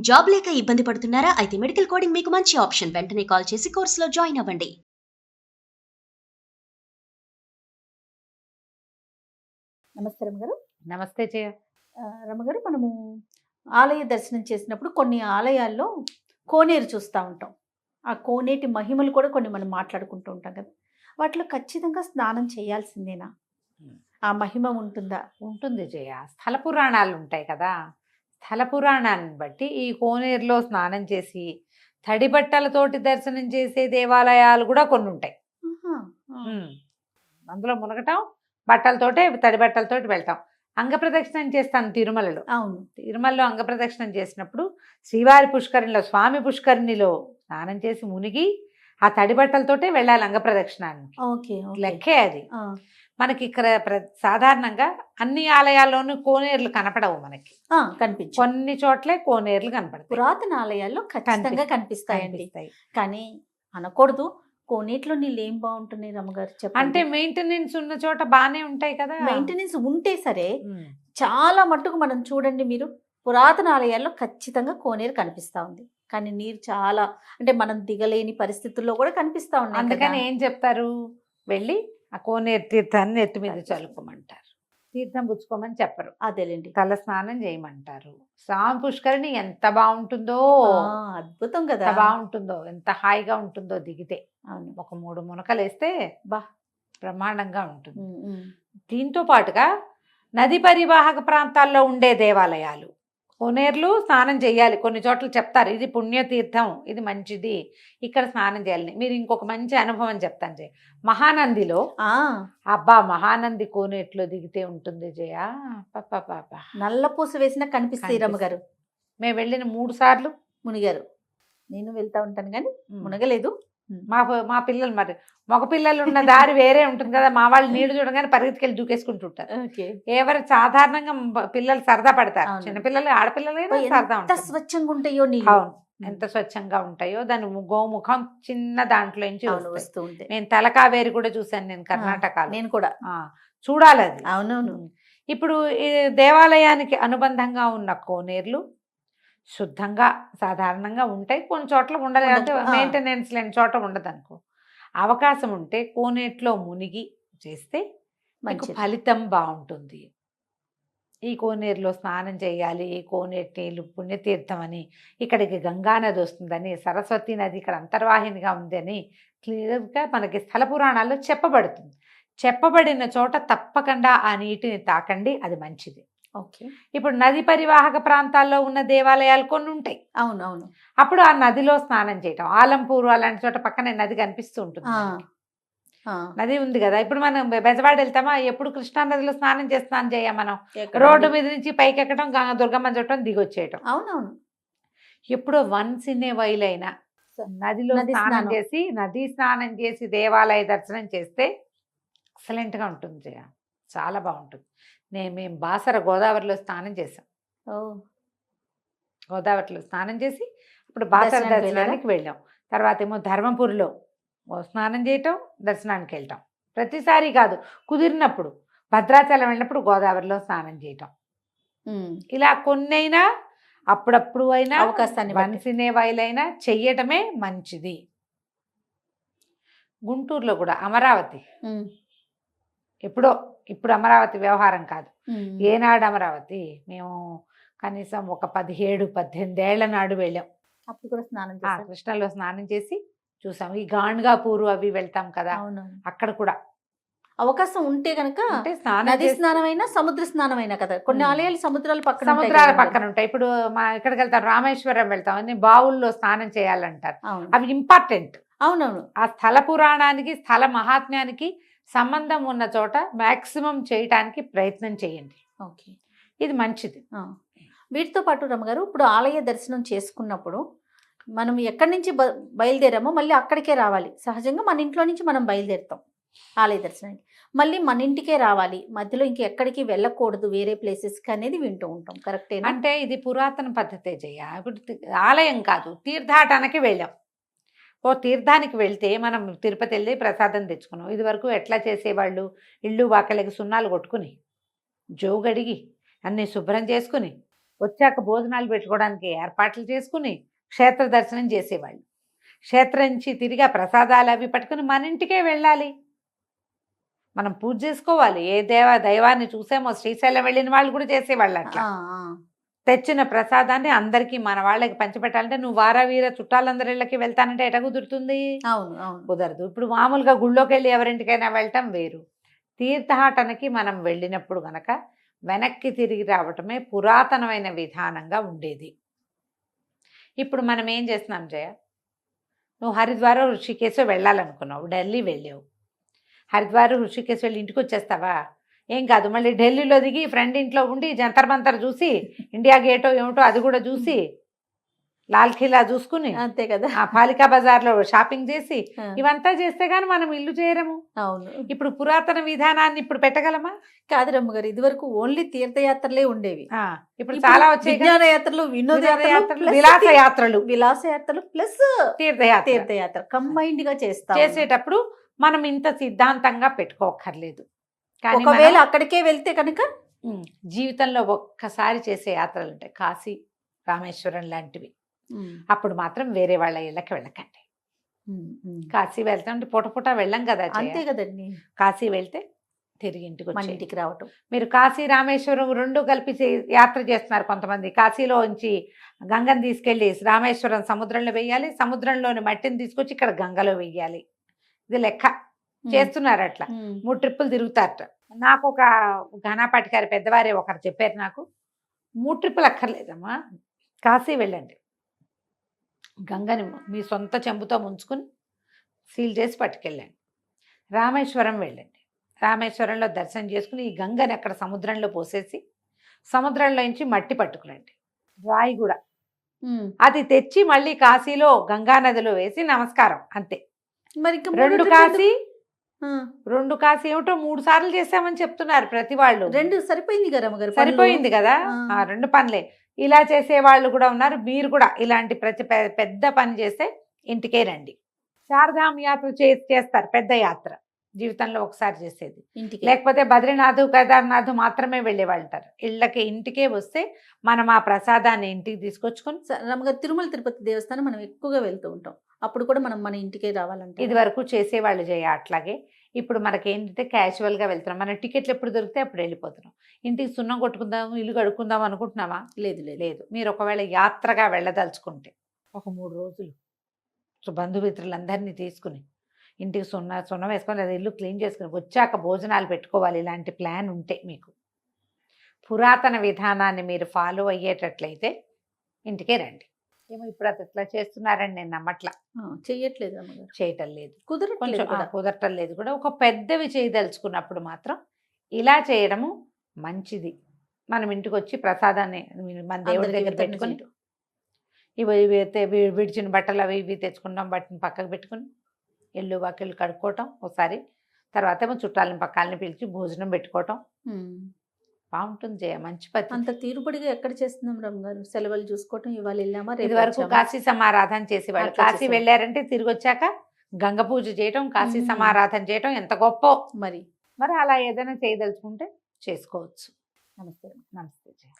Job లేక ఇబ్బంది పడుతున్నారా? అయితే మెడికల్ కోడింగ్ మీకు మంచి ఆప్షన్. వెంటనే కాల్ చేసి కోర్సులో జాయిన్ అవ్వండి. నమస్తే రమగారు. నమస్తే జయ. రమగారు, మనము ఆలయ దర్శనం చేసినప్పుడు కొన్ని ఆలయాల్లో కోనేరు చూస్తూ ఉంటాం. ఆ కోనేటి మహిమలు కూడా కొన్ని మనం మాట్లాడుకుంటూ ఉంటాం కదా. వాటిలో ఖచ్చితంగా స్నానం చేయాల్సిందేనా? ఆ మహిమ ఉంటుందా? ఉంటుంది జయ. స్థల పురాణాలు ఉంటాయి కదా, స్థల పురాణాన్ని బట్టి ఈ కోనేరులో స్నానం చేసి తడి బట్టలతోటి దర్శనం చేసే దేవాలయాలు కూడా కొన్ని ఉంటాయి. ఆహా, అందులో మునగటం, బట్టలతోటే తడి బట్టలతోటి వెళ్తాం. అంగప్రదక్షిణం చేస్తాను తిరుమలలో. అవును, తిరుమలలో అంగప్రదక్షిణం చేసినప్పుడు శ్రీవారి పుష్కరిణిలో, స్వామి పుష్కరిణిలో స్నానం చేసి మునిగి ఆ తడి బట్టలతోటే వెళ్ళాలి అంగప్రదక్షిణానికి. ఓకే, లెక్కే అది. మనకి ఇక్కడ సాధారణంగా అన్ని ఆలయాల్లోనూ కోనేర్లు కనపడవు మనకి, కనిపించు. కొన్ని చోట్లే కోనేర్లు కనపడతాయి. పురాతన ఆలయాల్లో ఖచ్చితంగా కనిపిస్తాయండి. కానీ అనకూడదు, కోనేట్లో నీళ్ళు ఏం బాగుంటున్నాయి రమ్మగారు చెప్పండి. అంటే మెయింటెనెన్స్ ఉన్న చోట బాగానే ఉంటాయి కదా. మెయింటెనెన్స్ ఉంటే సరే, చాలా మట్టుకు మనం చూడండి, మీరు పురాతన ఆలయాల్లో ఖచ్చితంగా కోనేరు కనిపిస్తా ఉంది. కానీ నీరు చాలా, అంటే మనం దిగలేని పరిస్థితుల్లో కూడా కనిపిస్తా ఉన్నాయి. అందుకని ఏం చెప్తారు, వెళ్ళి ఆ కోనేరు తీర్థాన్ని ఎత్తు మీద చల్లుకోమంటారు. తీర్థం పుచ్చుకోమని చెప్పరు. అదేలేండి, తల స్నానం చేయమంటారు. స్వామి పుష్కరిణి ఎంత బాగుంటుందో, అద్భుతం కదా, బాగుంటుందో, ఎంత హాయిగా ఉంటుందో దిగితే. అవును, ఒక 3 మునకలు వేస్తే బా బ్రహ్మాండంగా ఉంటుంది. దీంతో పాటుగా నది పరివాహక ప్రాంతాల్లో ఉండే దేవాలయాలు కోనేర్లు స్నానం చేయాలి. కొన్ని చోట్ల చెప్తారు ఇది పుణ్యతీర్థం, ఇది మంచిది, ఇక్కడ స్నానం చేయాలని. మీరు ఇంకొక మంచి అనుభవం చెప్తాను జయ. మహానందిలో అబ్బా, మహానంది కోనేట్లో దిగితే ఉంటుంది జయ, నల్ల పూస వేసినా కనిపిస్తాయి రమ్మగారు. మేము వెళ్ళిన 3 సార్లు మునిగారు. నేను వెళ్తా ఉంటాను కానీ మునగలేదు. మా పిల్లలు, మరి మగ పిల్లలు ఉన్న దారి వేరే ఉంటుంది కదా, మా వాళ్ళు నీళ్లు చూడగానే పరిగెత్తుకెళ్ళి దూకేసుకుంటుంటారు. ఎవరు సాధారణంగా పిల్లలు సరదా పడతారు, చిన్నపిల్లలు ఆడపిల్లలు సరదా ఉంటారు. స్వచ్ఛంగా ఉంటాయో నీళ్ళు. అవును, ఎంత స్వచ్ఛంగా ఉంటాయో. దాని గోముఖం చిన్న దాంట్లో నుంచి వస్తూ ఉంటాయి. నేను తలకావేరి కూడా చూశాను, నేను కర్ణాటకలో. నేను కూడా చూడాలి అది. అవునవును. ఇప్పుడు ఈ దేవాలయానికి అనుబంధంగా ఉన్న కోనేర్లు శుద్ధంగా సాధారణంగా ఉంటాయి. కొన్ని చోట్ల ఉండలేదు, మెయింటెనెన్స్ లేని చోట ఉండదు అనుకో. అవకాశం ఉంటే కోనేట్లో మునిగి చేస్తే మీకు ఫలితం బాగుంటుంది. ఈ కోనేరులో స్నానం చేయాలి, ఈ కోనేటి నీళ్ళు పుణ్యతీర్థం అని, ఇక్కడికి గంగానది వస్తుందని, సరస్వతి నది ఇక్కడ అంతర్వాహినిగా ఉందని క్లియర్గా మనకి స్థల పురాణాల్లో చెప్పబడుతుంది. చెప్పబడిన చోట తప్పకుండా ఆ నీటిని తాకండి, అది మంచిది. ఓకే. ఇప్పుడు నది పరివాహక ప్రాంతాల్లో ఉన్న దేవాలయాలు కొన్ని ఉంటాయి. అవునవును. అప్పుడు ఆ నదిలో స్నానం చేయటం. ఆలంపూర్ అలాంటి చోట పక్కనే నది కనిపిస్తూ ఉంటుంది. నది ఉంది కదా. ఇప్పుడు మనం బెజవాడ వెళ్తామా, ఎప్పుడు కృష్ణా నదిలో స్నానం చేస్తాం చేయ. మనం రోడ్డు మీద నుంచి పైకి ఎక్కడం, దుర్గమ్మ చూడటం, దిగొచ్చేయటం. అవునవును. ఎప్పుడో వన్స్ ఇన్ ఏ వైల్ అయినా నదిలో స్నానం చేసి, నదీ స్నానం చేసి దేవాలయ దర్శనం చేస్తే ఎక్సలెంట్గా ఉంటుంది జయ, చాలా బాగుంటుంది. మేము బాసర గోదావరిలో స్నానం చేసాం. గోదావరిలో స్నానం చేసి అప్పుడు బాసర దర్శనానికి వెళ్ళాం. తర్వాత ఏమో ధర్మపురిలో స్నానం చేయటం, దర్శనానికి వెళ్ళటం. ప్రతిసారి కాదు, కుదిరినప్పుడు భద్రాచలం వెళ్ళినప్పుడు గోదావరిలో స్నానం చేయటం. ఇలా కొన్నైనా అప్పుడప్పుడు అయినా అవకాశాన్ని వన్సినే వైలైనా చెయ్యటమే మంచిది. గుంటూరులో కూడా అమరావతి, ఇప్పుడు అమరావతి వ్యవహారం కాదు, ఏనాడు అమరావతి, మేము కనీసం ఒక 17-18 ఏళ్ల నాడు వెళ్ళాం. అప్పుడు కూడా స్నానం కృష్ణలో స్నానం చేసి చూసాం. ఈ గాణ్గాపూరు అవి వెళ్తాం కదా, అక్కడ కూడా అవకాశం ఉంటే కనుక నది స్నానం అయినా సముద్ర స్నానం అయినా కదా. కొన్ని ఆలయాలు సముద్రాల పక్కన ఉంటాయి. ఇప్పుడు మా ఎక్కడికి వెళ్తాం, రామేశ్వరం వెళ్తాం, అన్ని బావుల్లో స్నానం చేయాలంటారు. అవి ఇంపార్టెంట్. అవునవును. ఆ స్థల పురాణానికి, స్థల మహాత్మ్యానికి సంబంధం ఉన్న చోట మాక్సిమం చేయటానికి ప్రయత్నం చేయండి. ఓకే, ఇది మంచిది. వీటితో పాటు రమ్మగారు, ఇప్పుడు ఆలయ దర్శనం చేసుకున్నప్పుడు మనం ఎక్కడి నుంచి బయలుదేరామో మళ్ళీ అక్కడికే రావాలి. సహజంగా మన ఇంట్లో నుంచి మనం బయలుదేరుతాం ఆలయ దర్శనానికి, మళ్ళీ మన ఇంటికే రావాలి. మధ్యలో ఇంకెక్కడికి వెళ్ళకూడదు వేరే ప్లేసెస్కి అనేది వింటూ ఉంటాం. కరెక్టే. అంటే ఇది పురాతన పద్ధతే జయ. ఇప్పుడు ఆలయం కాదు, తీర్థాటనకి వెళ్ళాం. తీర్థానికి వెళ్తే మనం తిరుపతి వెళ్ళి ప్రసాదం తెచ్చుకున్నాం. ఇది వరకు ఎట్లా చేసేవాళ్ళు, ఇళ్ళు వాకలకి సున్నాలు కొట్టుకుని, జోగడిగి అన్నీ శుభ్రం చేసుకుని వచ్చాక భోజనాలు పెట్టుకోవడానికి ఏర్పాట్లు చేసుకుని క్షేత్ర దర్శనం చేసేవాళ్ళు. క్షేత్రం నుంచి తిరిగి ఆ ప్రసాదాలు అవి పట్టుకుని మన ఇంటికే వెళ్ళాలి. మనం పూజ చేసుకోవాలి. ఏ దైవాన్ని చూసామో శ్రీశైలం వెళ్ళిన వాళ్ళు కూడా చేసేవాళ్ళు అట్లా. తెచ్చిన ప్రసాదాన్ని అందరికీ మన వాళ్ళకి పంచిపెట్టాలంటే నువ్వు వారావీర చుట్టాలందరి ఇళ్ళకి వెళ్తానంటే ఎట కుదురుతుంది? అవును అవును కుదరదు. ఇప్పుడు మామూలుగా గుళ్ళోకి వెళ్ళి ఎవరింటికైనా వెళ్ళటం వేరు. తీర్థాటనకి మనం వెళ్ళినప్పుడు గనక వెనక్కి తిరిగి రావటమే పురాతనమైన విధానంగా ఉండేది. ఇప్పుడు మనం ఏం చేస్తున్నాం జయ, నువ్వు హరిద్వారం ఋషికేశో వెళ్ళాలనుకున్నావు, ఢిల్లీ వెళ్ళావు. హరిద్వారం ఋషికేశ్ వెళ్ళి ఇంటికి వచ్చేస్తావా? ఏం కాదు, మళ్ళీ ఢిల్లీలో దిగి ఫ్రెండ్ ఇంట్లో ఉండి జంతర్ మంతర్ చూసి ఇండియా గేటో ఏమిటో అది కూడా చూసి లాల్ ఖిలా చూసుకుని అంతే కదా, ఆ పాలికా బజార్లో షాపింగ్ చేసి ఇవంతా చేస్తే గానీ మనం ఇల్లు చేయరము. అవును. ఇప్పుడు పురాతన విధానాన్ని ఇప్పుడు పెట్టగలమా? కాదు రమ్మగారు, ఇది వరకు ఓన్లీ తీర్థయాత్రలే ఉండేవి. ఇప్పుడు చాలా వచ్చాయి. విజ్ఞాన యాత్రలు, వినోద యాత్రలు, విలాస యాత్రలు ప్లస్ తీర్థయాత్ర తీర్థయాత్ర కంబైన్డ్ గా చేసేటప్పుడు మనం ఇంత సిద్ధాంతంగా పెట్టుకోక్కర్లేదు. కానీ ఒకవేళ అక్కడికే వెళ్తే కనుక జీవితంలో ఒక్కసారి చేసే యాత్రలు ఉంటాయి, కాశీ రామేశ్వరం లాంటివి. అప్పుడు మాత్రం వేరే వాళ్ళ ఇళ్ళకి వెళ్ళకండి. కాశీ వెళ్తాం పూట వెళ్ళం కదా, అంతే కదండి. కాశీ వెళ్తే తిరిగి ఇంటికి రావటం. మీరు కాశీ రామేశ్వరం రెండు కలిపి యాత్ర చేస్తున్నారు కొంతమంది. కాశీలో నుంచి గంగను తీసుకెళ్లి రామేశ్వరం సముద్రంలో వెయ్యాలి, సముద్రంలోని మట్టిని తీసుకొచ్చి ఇక్కడ గంగలో వెయ్యాలి. ఇది లెక్క చేస్తున్నారు. అట్లా 3 ట్రిప్పులు తిరుగుతారట. నాకు ఒక ఘనాపాటి గారి పెద్దవారే ఒకరు చెప్పారు, నాకు 3 ట్రిప్పులు అక్కర్లేదమ్మా, కాశీ వెళ్ళండి, గంగని మీ సొంత చెంబుతో ముంచుకుని సీల్ చేసి పట్టుకెళ్ళండి. రామేశ్వరం వెళ్ళండి, రామేశ్వరంలో దర్శనం చేసుకుని ఈ గంగని అక్కడ సముద్రంలో పోసేసి సముద్రంలో నుంచి మట్టి పట్టుకురండి, రాయి కూడా అది తెచ్చి మళ్ళీ కాశీలో గంగా నదిలో వేసి నమస్కారం, అంతే. మరి 2 కాశీ ఏమిటో 3 సార్లు చేసామని చెప్తున్నారు ప్రతి వాళ్ళు. 2 సరిపోయింది కదా, సరిపోయింది కదా, 2 పనులే. ఇలా చేసే వాళ్ళు కూడా ఉన్నారు. మీరు కూడా ఇలాంటి పెద్ద పని చేస్తే ఇంటికే రండి. చార్ధామ్ యాత్ర చేస్తారు, పెద్ద యాత్ర జీవితంలో ఒకసారి చేసేది. లేకపోతే బద్రీనాథ్ కేదార్నాథ్ మాత్రమే వెళ్ళేవాళ్ళు ఉంటారు. ఇంటికే వస్తే మనం ఆ ప్రసాదాన్ని ఇంటికి తీసుకొచ్చుకొని రమ్మగారు తిరుమల తిరుపతి దేవస్థానం మనం ఎక్కువగా వెళ్తూ ఉంటాం. అప్పుడు కూడా మనం మన ఇంటికే రావాలంటే ఇది వరకు చేసేవాళ్ళు చేయ అట్లాగే. ఇప్పుడు మనకి ఏంటంటే క్యాజువల్గా వెళ్తున్నాం. మన టికెట్లు ఎప్పుడు దొరికితే అప్పుడు వెళ్ళిపోతున్నాం. ఇంటికి సున్నం కొట్టుకుందాం, ఇల్లు కడుక్కుందాం అనుకుంటున్నామా? లేదు. మీరు ఒకవేళ యాత్రగా వెళ్ళదలుచుకుంటే ఒక 3 రోజులు బంధుమిత్రులందరినీ తీసుకుని ఇంటికి సున్నం వేసుకొని అది ఇల్లు క్లీన్ చేసుకుని వచ్చాక భోజనాలు పెట్టుకోవాలి. ఇలాంటి ప్లాన్ ఉంటే మీకు పురాతన విధానాన్ని మీరు ఫాలో అయ్యేటట్లయితే ఇంటికే రండి. ఏమో ఇప్పుడు అది ఇట్లా చేస్తున్నారని నేను నమ్మట్లా, చేయటం లేదు, కుదరటం లేదు కూడా. ఒక పెద్దవి చేయదలుచుకున్నప్పుడు మాత్రం ఇలా చేయడము మంచిది. మనం ఇంటికి వచ్చి ప్రసాదాన్ని మన దేవుడి దగ్గర పెట్టుకుని ఇవి విడిచిన బట్టలు అవి ఇవి తెచ్చుకుంటాం, బట్టని పక్కకు పెట్టుకుని ఇల్లు వాకిళ్ళు కడుక్కోవటం ఒకసారి, తర్వాత ఏమో చుట్టాలని పక్కాలని పిలిచి భోజనం పెట్టుకోవటం బాగుంటుంది జయ. మంచి పద్ధతి. అంత తీరుబడిగా ఎక్కడ చేస్తున్నాం రమ్మగారు? సెలవులు చూసుకోవటం, ఇవాళ వెళ్ళామా, ఇది వరకు కాశీ సమారాధన చేసేవాళ్ళు. కాశీ వెళ్ళారంటే తిరిగి వచ్చాక గంగ పూజ చేయటం, కాశీ సమారాధన చేయటం ఎంత గొప్ప. మరి అలా ఏదైనా చేయదలుచుకుంటే చేసుకోవచ్చు. నమస్తే జయ.